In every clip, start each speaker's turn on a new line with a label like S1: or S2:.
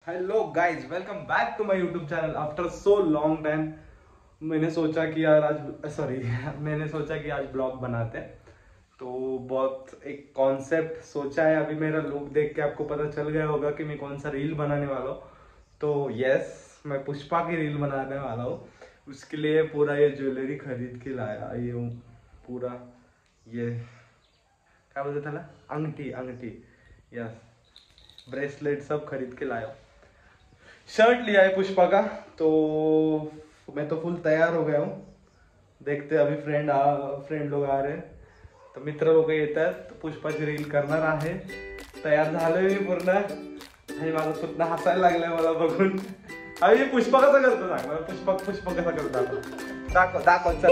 S1: Hello guys, welcome back to my YouTube channel after so long time. मैंने सोचा कि आज ब्लॉग बनाते हैं, तो बहुत एक कॉन्सेप्ट सोचा है। अभी मेरा लुक देख के आपको पता चल गया होगा कि मैं कौन सा रील बनाने वाला हूँ। तो यस, मैं पुष्पा की रील बनाने वाला हूँ। उसके लिए पूरा ये ज्वेलरी खरीद के लाया। ये पूरा ये क्या बोलते थे ना, अंगठी यस, ब्रेसलेट सब खरीद के लाया। शर्ट लिया है पुष्पा का, तो मैं तो फुल तैयार हो गया हूँ। देखते अभी फ्रेंड लोग आ रहे हैं, तो मित्र लोक येतात, तो पुष्पाची रील करणार आहे। तयार झालोय मी पूर्ण आणि माझं पुन्हा हसायला लागलंय मला बघून। अरे पुष्पा कसा करतो सांग मला, पुष्पा कसा करतो दाखव चल।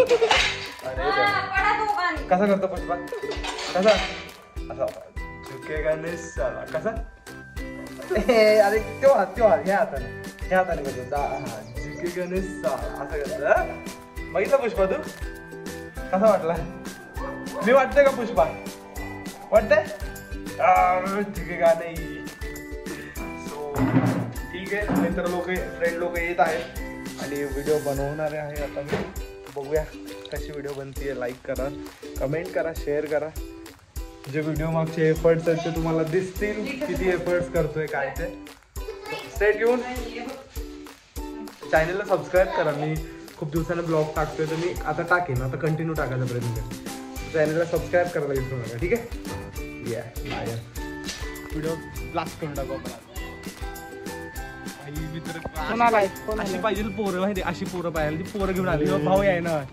S1: अरे कसा करतो पुष्पा, कसा असा झुकेगा नाही साला, कसा अरे त्यो ह्या हाताने करतो झुकेगा नाही साला असं करतो। बघितलं पुष्पा तू कसा वाटला? मी वाटतंय का पुष्पा? वाटतंय झुकेगा नाही। सो ठीक आहे, मित्र लोक फ्रेंड लोक येत आहेत आणि व्हिडिओ बनवणार आहे आता मी। बघूया कशी व्हिडिओ बनते। लाईक करा, कमेंट करा, शेअर करा। जे व्हिडिओ मागचे एफर्ट्स आहेत ते तुम्हाला दिसतील, किती एफर्ट्स करतोय काय ते। स्टे ट्यून, चॅनलला सबस्क्राईब करा। मी खूप दिवसाने ब्लॉग टाकतोय, तर मी आता टाकेन, आता कंटिन्यू टाकायचा प्रयत्न करेन। चॅनलला सबस्क्राईब करायला विसरू नका, ठीक आहे? या व्हिडिओ ब्लास्ट करून टाकू आपण। अशी पाहिजे पोरं माहिती, अशी पोरं पाहिजे, ती पोरं घेऊन आली। भाऊ आहे ना,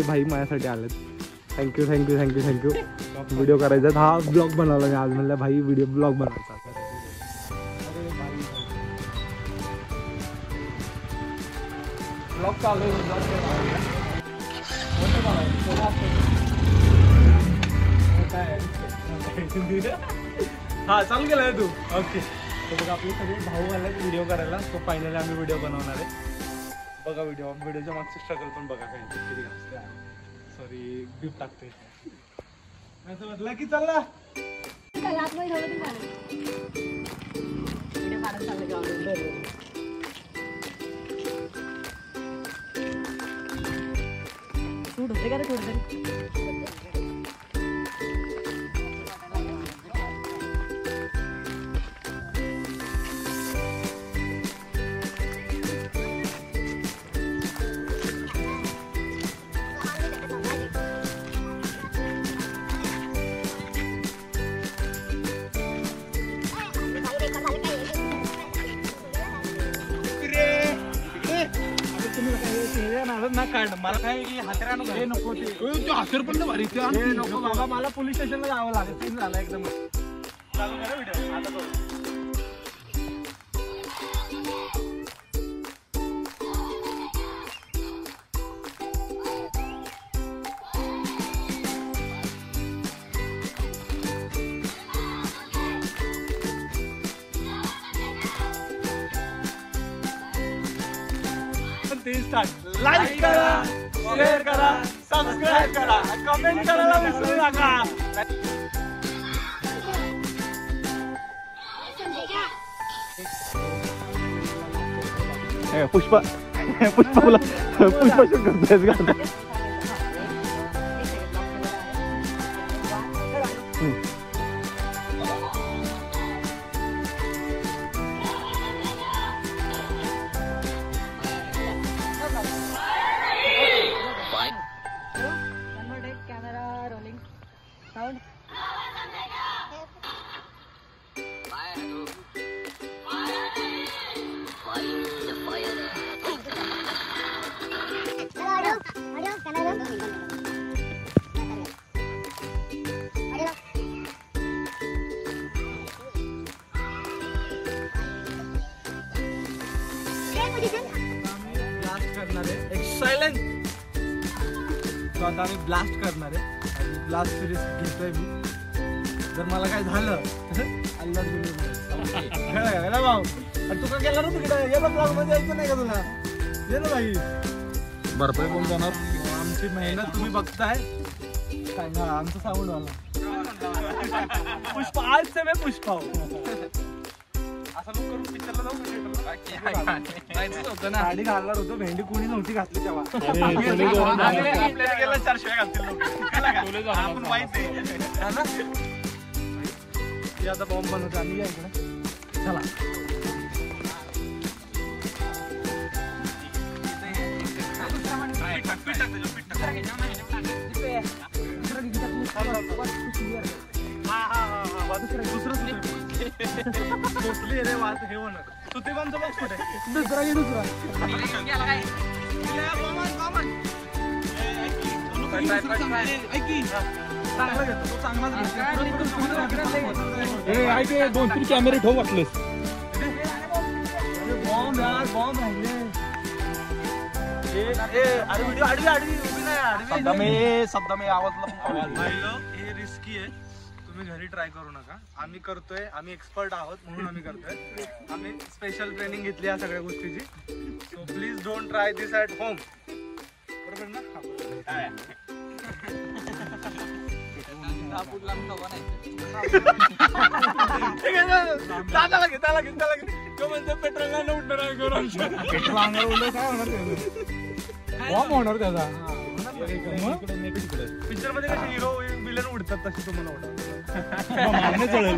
S1: भाई माझ्यासाठी आलेत। थँक्यू व्हिडिओ करायचा, हा ब्लॉग बनवला मी आज। म्हणलं भाई व्हिडिओ ब्लॉग बनवायचा। ब्लॉग चालू आहे, हा चालू केलाय तू। ओके, तर बघा आपले सगळे भाऊ आले व्हिडिओ करायला। तो फायनली आम्ही व्हिडिओ बनवणार आहे। बघा व्हिडिओच्या मागचे स्ट्रगल पण बघा काही किती असते। सॉरी बीप टाकते असं म्हटलं की चालला
S2: सूट होते का रे थोडं?
S1: ना काढ मला काय हातऱ्या नको, हे नको ते हातर पण भारी नको बाबा। मला पोलीस स्टेशनला जावं लागेल, सीन झाला एकदम। चालू करा व्हिडिओ आता बघ। लाईक करा, शेअर करा, सबस्क्राईब करा, कमेंट करायला विसरू नका। पुष्पा शूट करतोय का? तो आता आम्ही ब्लास्ट करणार आहे आणि ब्लास्ट सिरीज घेतोय मी। जर मला काय झालं अल्लाह भाऊ, तू का गेला ना तिकडे? याला ब्लॉग मध्ये यायचं नाही का तुला? ये ना भाई, भरपाई कोण जाणार? आमची मेहनत तुम्ही बघताय काय ना, आमचं साऊंड वाला पुष्पा। आज से मैं पुष्पा हूँ। असं लोक करून पिक्चरला जाऊ जायचंच होतं ना. गाडी घालणार होतो, भेंडी कोणी नव्हती घातली तेव्हा. आपल्याला गेला 4 शिवाय घालतील लोक. आपण माहित आहे ना. आता बॉम्ब बनवतो आम्ही या इकडे. चला
S3: दोन-तीन कॅमेरे ठेवू वाटलेस.
S1: बॉम्ब यार, बॉम्ब राहिले. अरे व्हिडिओ आडवी उभी नाही.
S3: शब्द मी आवाज
S1: हे रिस्की आहे, तुम्ही घरी ट्राय करू नका. आम्ही करतोय, आम्ही एक्सपर्ट आहोत म्हणून आम्ही करतोय. आम्ही स्पेशल ट्रेनिंग घेतली या सगळ्या गोष्टीची. So please don't try this at home. बरोबर ना. पेट्रोल
S3: होणार त्याचा.
S1: पिक्चर मध्ये कसे हिरो विलन उडतात तशी तुम्हाला
S3: मागणं चढेल.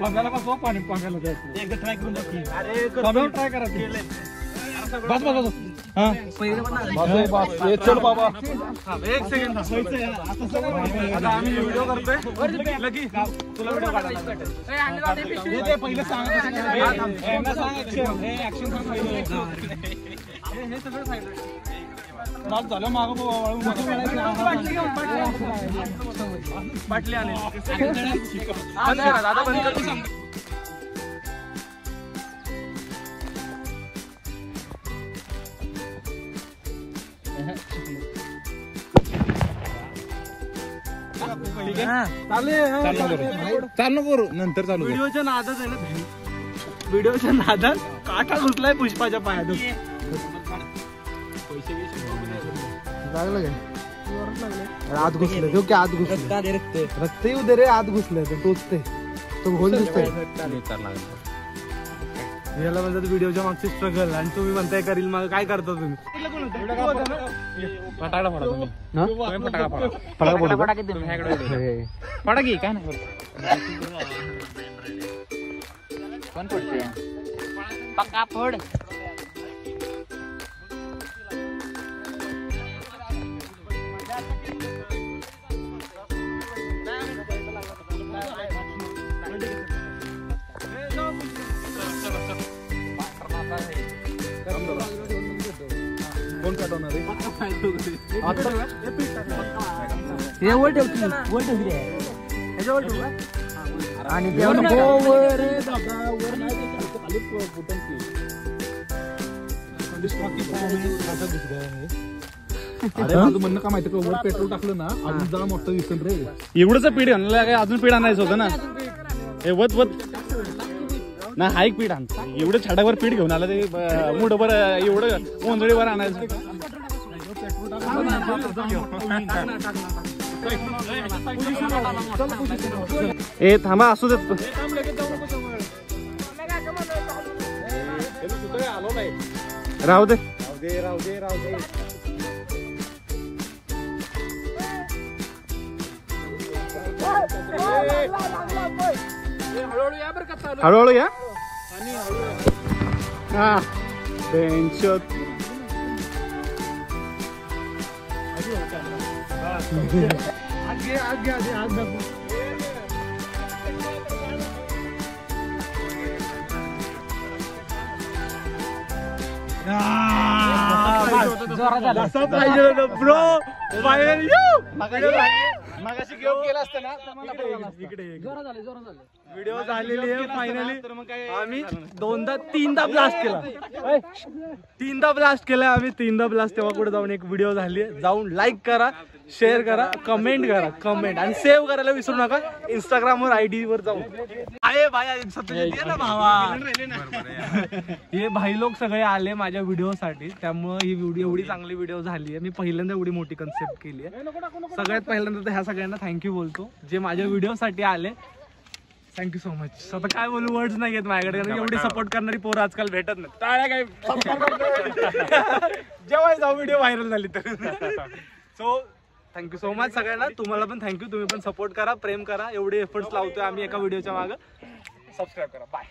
S3: पंगाला बसवा, पाणी पंगाला जायचं. एकदा ट्राय करून ट्राय करा. बस बस बस. चल बाबा.
S1: एक सेकंड. आता आम्ही व्हिडिओ करतोय. लकी तुला व्हिडिओ काढायला
S3: पहिलं सांग.
S1: हे सगळं सांगितलं.
S3: माग झालं माग
S1: बाटली आले. बंद करा दादा, बंद करा.
S3: चालू करू नंतर चालू.
S1: व्हिडिओच्या नादात आहे ना, व्हिडिओच्या नादात काटा घुसलाय पुष्पाच्या पायात. लागलं काय आत घुसलं तो, आत घुसलं रक्त येऊ दे रे. आत घुसलं तर टोचते तो, होल दिसतोय. याला म्हणतात व्हिडिओच्या मागची स्ट्रगल. आणि तुम्ही म्हणताय का रील माग काय करता तुम्ही?
S3: फटाकडा फोडा तुम्ही.
S2: फटा की काय नाही कोण फोडते पक्का फोड.
S3: कोण काढवणार
S2: हे वर ठेवती, वर ठेवती ह्याच्यावर ठेवू का? आणि
S3: अरे माझं म्हणणं का माहिती का, वर पेट्रोल टाकलं ना अजून जरा मोठं दिसेल रे.
S4: एवढंच पीठ आणलं काय, अजून पीठ आणायचं होतं ना. हे वत वत ना, हा एक पीठ आणतो. एवढं छाडावर पीठ घेऊन आलं ते मुठभर एवढं ओंजळीवर आणायचं. ए थांबा, असू देत. राहू दे. हळूहळू या. हा टेन्शन.
S1: पाहिजे ब्रो.
S4: मागाशी घेऊन गेला असतं ना.
S1: व्हिडिओ झालेली आहे फायनली. आम्ही तीनदा ब्लास्ट केला आम्ही. तीनदा ब्लास्ट. तेव्हा कुठे जाऊन एक व्हिडिओ झाली आहे. जाऊन लाईक करा, शेअर करा, कमेंट करा. आणि सेव्ह करायला विसरू नका. इंस्टाग्रामवर ID वर जाऊन आहे भाई सत्यजित ये ना भावा. हे भाई लोक सगळे आले माझ्या व्हिडिओसाठी, त्यामुळे ही व्हिडिओ एवढी चांगली व्हिडिओ झाली आहे. मी पहिल्यांदा एवढी मोठी कन्सेप्ट केली आहे. सगळ्यात पहिल्यांदा तर ह्या सगळ्यांना थँक्यू बोलतो जे माझ्या व्हिडिओसाठी आले. Thank you so much. आता काय बोलू, वर्ड्स नाही आहेत माझ्याकडे, कारण एवढी सपोर्ट करणारी पोरं आजकाल भेटत नाही. टाळ्या काय जेव्हा जाऊ व्हिडिओ व्हायरल झाली तर. सो थँक्यू सो मच सगळ्यांना. तुम्हाला पण थँक्यू. तुम्ही पण सपोर्ट करा, प्रेम करा. एवढे एफर्ट्स लावतोय आम्ही एका व्हिडिओच्या मागं. सबस्क्राईब करा. बाय.